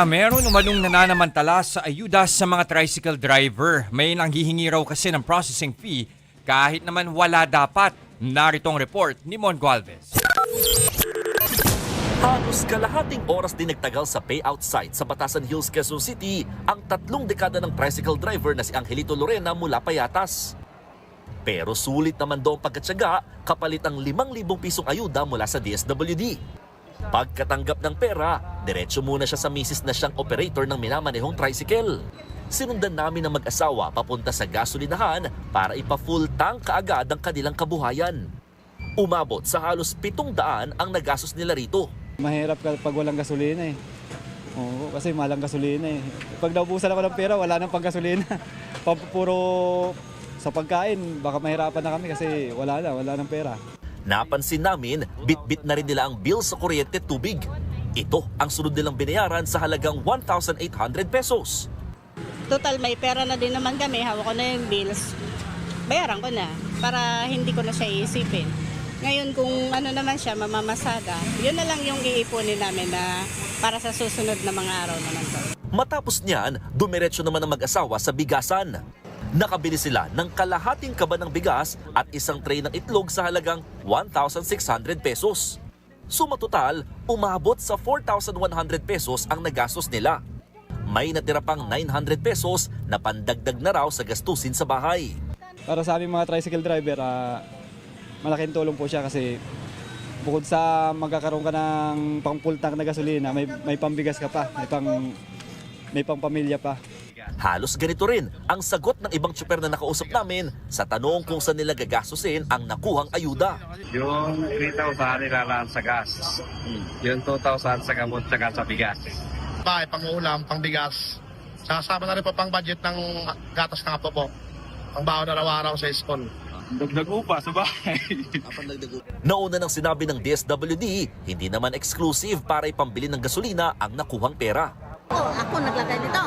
Meron umanong nananamantala sa ayuda sa mga tricycle driver. May nanghihingi raw kasi ng processing fee kahit naman wala dapat. Narito ang report ni Mon Gualvez. Halos kalahating oras din nagtagal sa payout site sa Batasan Hills, Quezon City ang 3 dekada ng tricycle driver na si Angelito Lorena mula Payatas. Pero sulit naman daw ang pagkatsaga kapalit ang 5,000 pisong ayuda mula sa DSWD. Pagkatanggap ng pera, diretso muna siya sa misis na siyang operator ng minamanehong tricycle. Sinundan namin ang mag-asawa papunta sa gasolinahan para ipa-full tank kaagad ang kanilang kabuhayan. Umabot sa halos 700 ang nagastos nila rito. Mahirap pag walang gasolina eh. Oo, kasi mahal ang gasolina eh. Pag naubusan ako ng pera, wala nang panggasolina. Puro sa pagkain, baka mahirapan na kami kasi wala nang pera. Napansin namin, bit-bit na rin nila ang bill sa kuryente at tubig. Ito ang sunod nilang binayaran sa halagang 1,800 pesos. Total, may pera na din naman kami. Hawak ko na yung bills. Bayaran ko na para hindi ko na siya iisipin. Ngayon kung ano naman siya, mamamasada, yun na lang yung iipunin namin na para sa susunod na mga araw naman to. Matapos niyan, dumiretso naman ang mag-asawa sa bigasan. Nakabili sila ng kalahating kaba ng bigas at isang tray ng itlog sa halagang 1,600 pesos. Suma total, umabot sa 4,100 pesos ang nagastos nila. May natira pang 900 pesos na pandagdag na raw sa gastusin sa bahay. Para sa aming mga tricycle driver, malaking tulong po siya kasi bukod sa magkakaroon ka ng pang full tank na gasolina, may pambigas ka pa, may pang pamilya pa. Halos ganito rin ang sagot ng ibang tsuper na nakausap namin sa tanong kung saan nila gagastusin ang nakuhang ayuda. Yung 3,000 nilalaan sa gas, yung 2,000 sa gamot tsaka sa bigas. Bahay, pang-ulam, pang-bigas. Sasama na rin po pang budget ng gatas ng apo po. Ang baon na araw-araw sa school. Dagdag upa sa bahay. Nauna nang sinabi ng DSWD, hindi naman exclusive para ipambili ng gasolina ang nakuhang pera. Ako naglagay nito.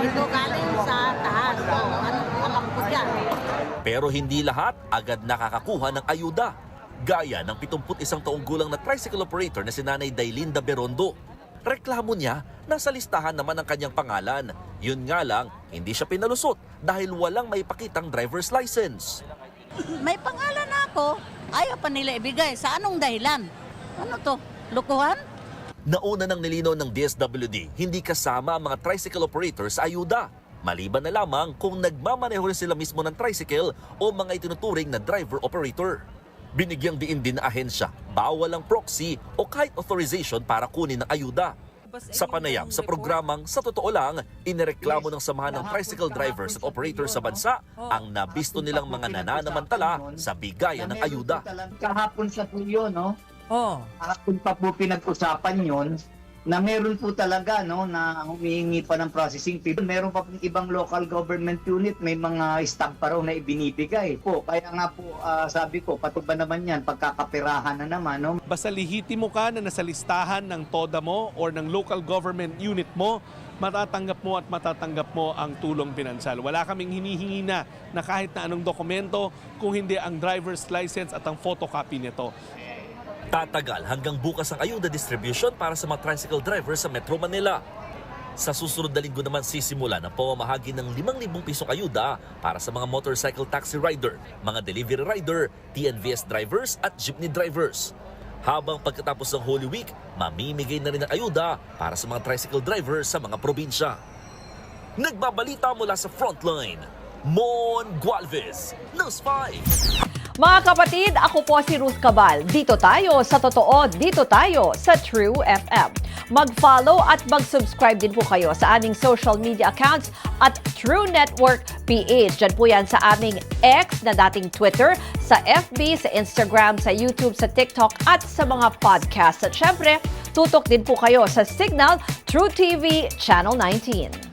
Ito galing sa taas. Alam ko yan. Pero hindi lahat agad nakakakuha ng ayuda. Gaya ng 71 taong gulang na tricycle operator na si Nanay Dailinda Berondo. Reklamo niya, nasa listahan naman ang kanyang pangalan. Yun nga lang, hindi siya pinalusot dahil walang maipakitang driver's license. May pangalan na ako. Ayaw pa nila ibigay. Sa anong dahilan? Ano to? Lukuhan? Nauna ng nilinaw ng DSWD, hindi kasama ang mga tricycle operators sa ayuda. Maliban na lamang kung nagmamaneho rin sila mismo ng tricycle o mga itinuturing na driver-operator. Binigyang diin din na ahensya, bawal ang proxy o kahit authorization para kunin ang ayuda. Sa panayam sa programang Sa Totoo Lang, inireklamo ng samahan ng tricycle drivers at operators sa bansa ang nabisto nilang mga nananamantala sa bigayan ng ayuda. Kahapon sa po yun, no? Kahapon pa po pinag-usapan yun na meron po talaga na humihingi pa ng processing fee. Meron pa pong ibang local government unit, may mga stamp pa raw na ibinibigay po. Kaya nga po sabi ko, pato ba naman yan, pagkakapirahan na naman. No? Basta lihitimo ka na nasa listahan ng TODA mo or ng local government unit mo, matatanggap mo ang tulong pinansal. Wala kaming hinihingi na kahit na anong dokumento kung hindi ang driver's license at ang photocopy nito. Tatagal hanggang bukas ang ayuda distribution para sa mga tricycle drivers sa Metro Manila. Sa susunod na linggo naman sisimula ng pamamahagi ng 5,000 pisong ayuda para sa mga motorcycle taxi rider, mga delivery rider, TNVS drivers at jeepney drivers. Habang pagkatapos ng Holy Week, mamimigay na rin ang ayuda para sa mga tricycle drivers sa mga probinsya. Nagbabalita mula sa Frontline, Mon Gualvez, News 5. Mga kapatid, ako po si Ruth Cabal. Dito tayo sa Totoo, dito tayo sa True FM. Mag-follow at mag-subscribe din po kayo sa aming social media accounts at True Network PH. Diyan po yan sa aming X na dating Twitter, sa FB, sa Instagram, sa YouTube, sa TikTok at sa mga podcast. At syempre, tutok din po kayo sa Signal True TV Channel 19.